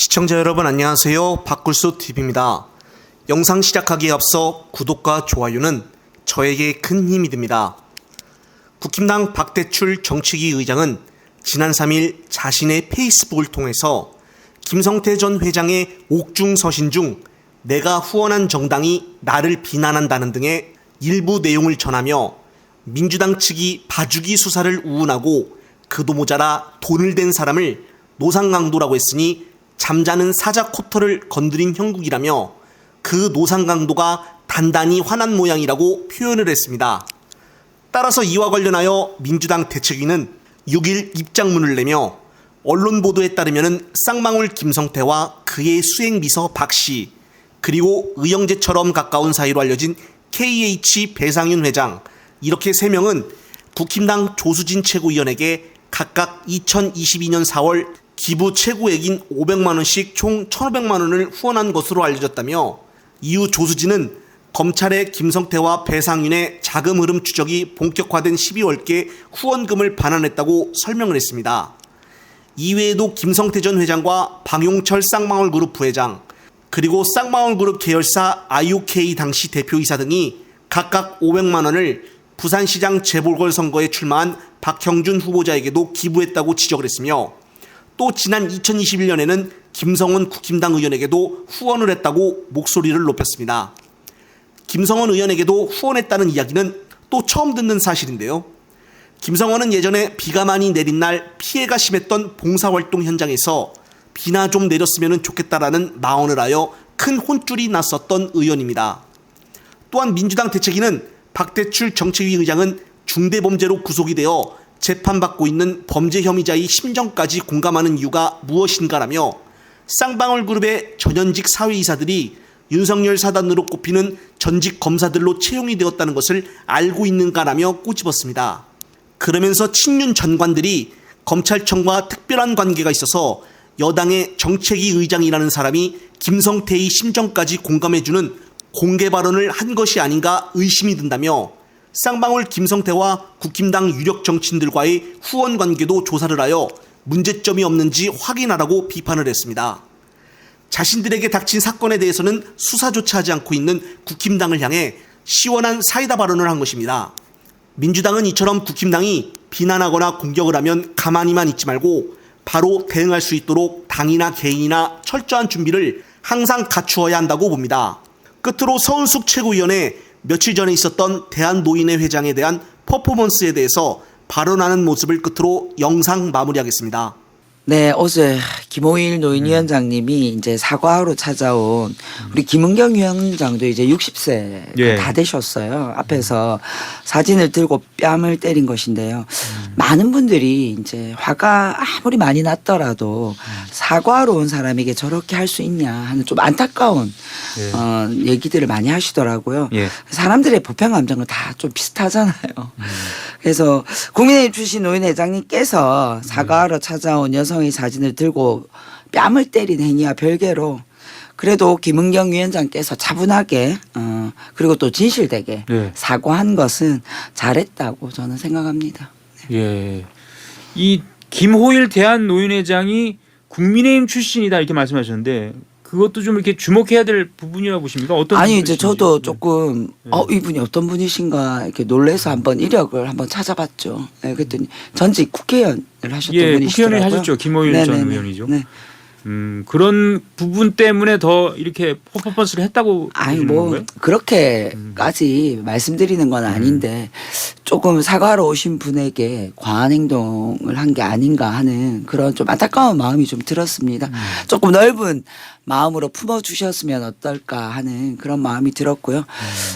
시청자 여러분 안녕하세요. 박굴수 TV입니다. 영상 시작하기에 앞서 구독과 좋아요는 저에게 큰 힘이 됩니다. 국힘당 박대출 정치위 의장은 지난 3일 자신의 페이스북을 통해서 김성태 전 회장의 옥중서신 중 내가 후원한 정당이 나를 비난한다는 등의 일부 내용을 전하며 민주당 측이 봐주기 수사를 우운하고 그도 모자라 돈을 댄 사람을 노상강도라고 했으니 잠자는 사자 코털을 건드린 형국이라며 그 노상강도가 단단히 화난 모양이라고 표현을 했습니다. 따라서 이와 관련하여 민주당 대책위는 6일 입장문을 내며 언론 보도에 따르면 쌍방울 김성태와 그의 수행비서 박씨 그리고 의형제처럼 가까운 사이로 알려진 KH 배상윤 회장 이렇게 3명은 국힘당 조수진 최고위원에게 각각 2022년 4월 기부 최고액인 500만 원씩 총 1,500만 원을 후원한 것으로 알려졌다며 이후 조수진은 검찰의 김성태와 배상윤의 자금 흐름 추적이 본격화된 12월께 후원금을 반환했다고 설명을 했습니다. 이외에도 김성태 전 회장과 방용철 쌍방울 그룹 부회장 그리고 쌍방울 그룹 계열사 IOK 당시 대표이사 등이 각각 500만 원을 부산시장 재보궐선거에 출마한 박형준 후보자에게도 기부했다고 지적을 했으며 또 지난 2021년에는 김성원 국힘당 의원에게도 후원을 했다고 목소리를 높였습니다. 김성원 의원에게도 후원했다는 이야기는 또 처음 듣는 사실인데요. 김성원은 예전에 비가 많이 내린 날 피해가 심했던 봉사활동 현장에서 비나 좀 내렸으면 좋겠다라는 마언을 하여 큰 혼쭐이 났었던 의원입니다. 또한 민주당 대책위는 박대출 정치위 의장은 중대범죄로 구속이 되어 재판받고 있는 범죄 혐의자의 심정까지 공감하는 이유가 무엇인가라며 쌍방울 그룹의 전현직 사회이사들이 윤석열 사단으로 꼽히는 전직 검사들로 채용이 되었다는 것을 알고 있는가라며 꼬집었습니다. 그러면서 친윤 전관들이 검찰청과 특별한 관계가 있어서 여당의 정책위 의장이라는 사람이 김성태의 심정까지 공감해주는 공개 발언을 한 것이 아닌가 의심이 든다며 쌍방울 김성태와 국힘당 유력 정치인들과의 후원 관계도 조사를 하여 문제점이 없는지 확인하라고 비판을 했습니다. 자신들에게 닥친 사건에 대해서는 수사조차 하지 않고 있는 국힘당을 향해 시원한 사이다 발언을 한 것입니다. 민주당은 이처럼 국힘당이 비난하거나 공격을 하면 가만히만 있지 말고 바로 대응할 수 있도록 당이나 개인이나 철저한 준비를 항상 갖추어야 한다고 봅니다. 끝으로 서은숙 최고위원회 며칠 전에 있었던 대한노인회 회장에 대한 퍼포먼스에 대해서 발언하는 모습을 끝으로 영상 마무리하겠습니다. 네, 어제 김호일 노인위원장님이 이제 사과하러 찾아온 우리 김은경 위원장도 이제 60세가 예. 다 되셨어요. 앞에서 사진을 들고 뺨을 때린 것인데요. 많은 분들이 이제 화가 아무리 많이 났더라도 사과하러 온 사람에게 저렇게 할 수 있냐 하는 좀 안타까운 얘기들을 많이 하시더라고요. 예. 사람들의 보편 감정은 다 좀 비슷하잖아요. 그래서 국민의힘 출신 노인회장님께서 사과하러 찾아온 여성의 사진을 들고 뺨을 때린 행위와 별개로 그래도 김은경 위원장께서 차분하게 그리고 또 진실되게 예. 사과한 것은 잘했다고 저는 생각합니다. 예. 이 김호일 대한노인회장이 국민의힘 출신이다 이렇게 말씀하셨는데 그것도 좀 이렇게 주목해야 될 부분이라고 보십니까? 어떤 아니 이제 부분이신지? 저도 조금 이분이 어떤 분이신가 이렇게 놀래서 한번 이력을 한번 찾아봤죠. 네, 그랬더니 전직 국회의원을 하셨던 예, 분이시더라고요. 국회의원을 하셨죠. 김호일 전 네네네. 의원이죠. 네. 그런 부분 때문에 더 이렇게 퍼포먼스를 했다고 아니 보시는 뭐 건가요? 그렇게까지 말씀드리는 건 아닌데 조금 사과하러 오신 분에게 과한 행동을 한 게 아닌가 하는 그런 좀 안타까운 마음이 좀 들었습니다. 조금 넓은 마음으로 품어주셨으면 어떨까 하는 그런 마음이 들었고요.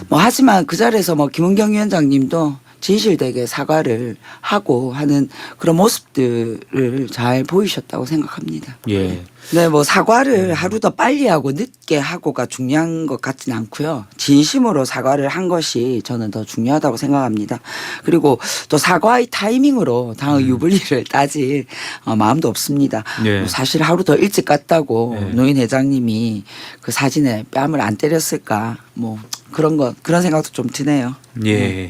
뭐 하지만 그 자리에서 뭐 김은경 위원장님도 진실되게 사과를 하고 하는 그런 모습들을 잘 보이셨다고 생각합니다. 예. 네, 뭐 사과를 하루 더 빨리 하고 늦게 하고가 중요한 것 같지는 않고요. 진심으로 사과를 한 것이 저는 더 중요하다고 생각합니다. 그리고 또 사과의 타이밍으로 당의 유불리를 따질 마음도 없습니다. 예. 뭐 사실 하루 더 일찍 갔다고 예. 노인 회장님이 그 사진에 뺨을 안 때렸을까 뭐 그런 생각도 좀 드네요. 예.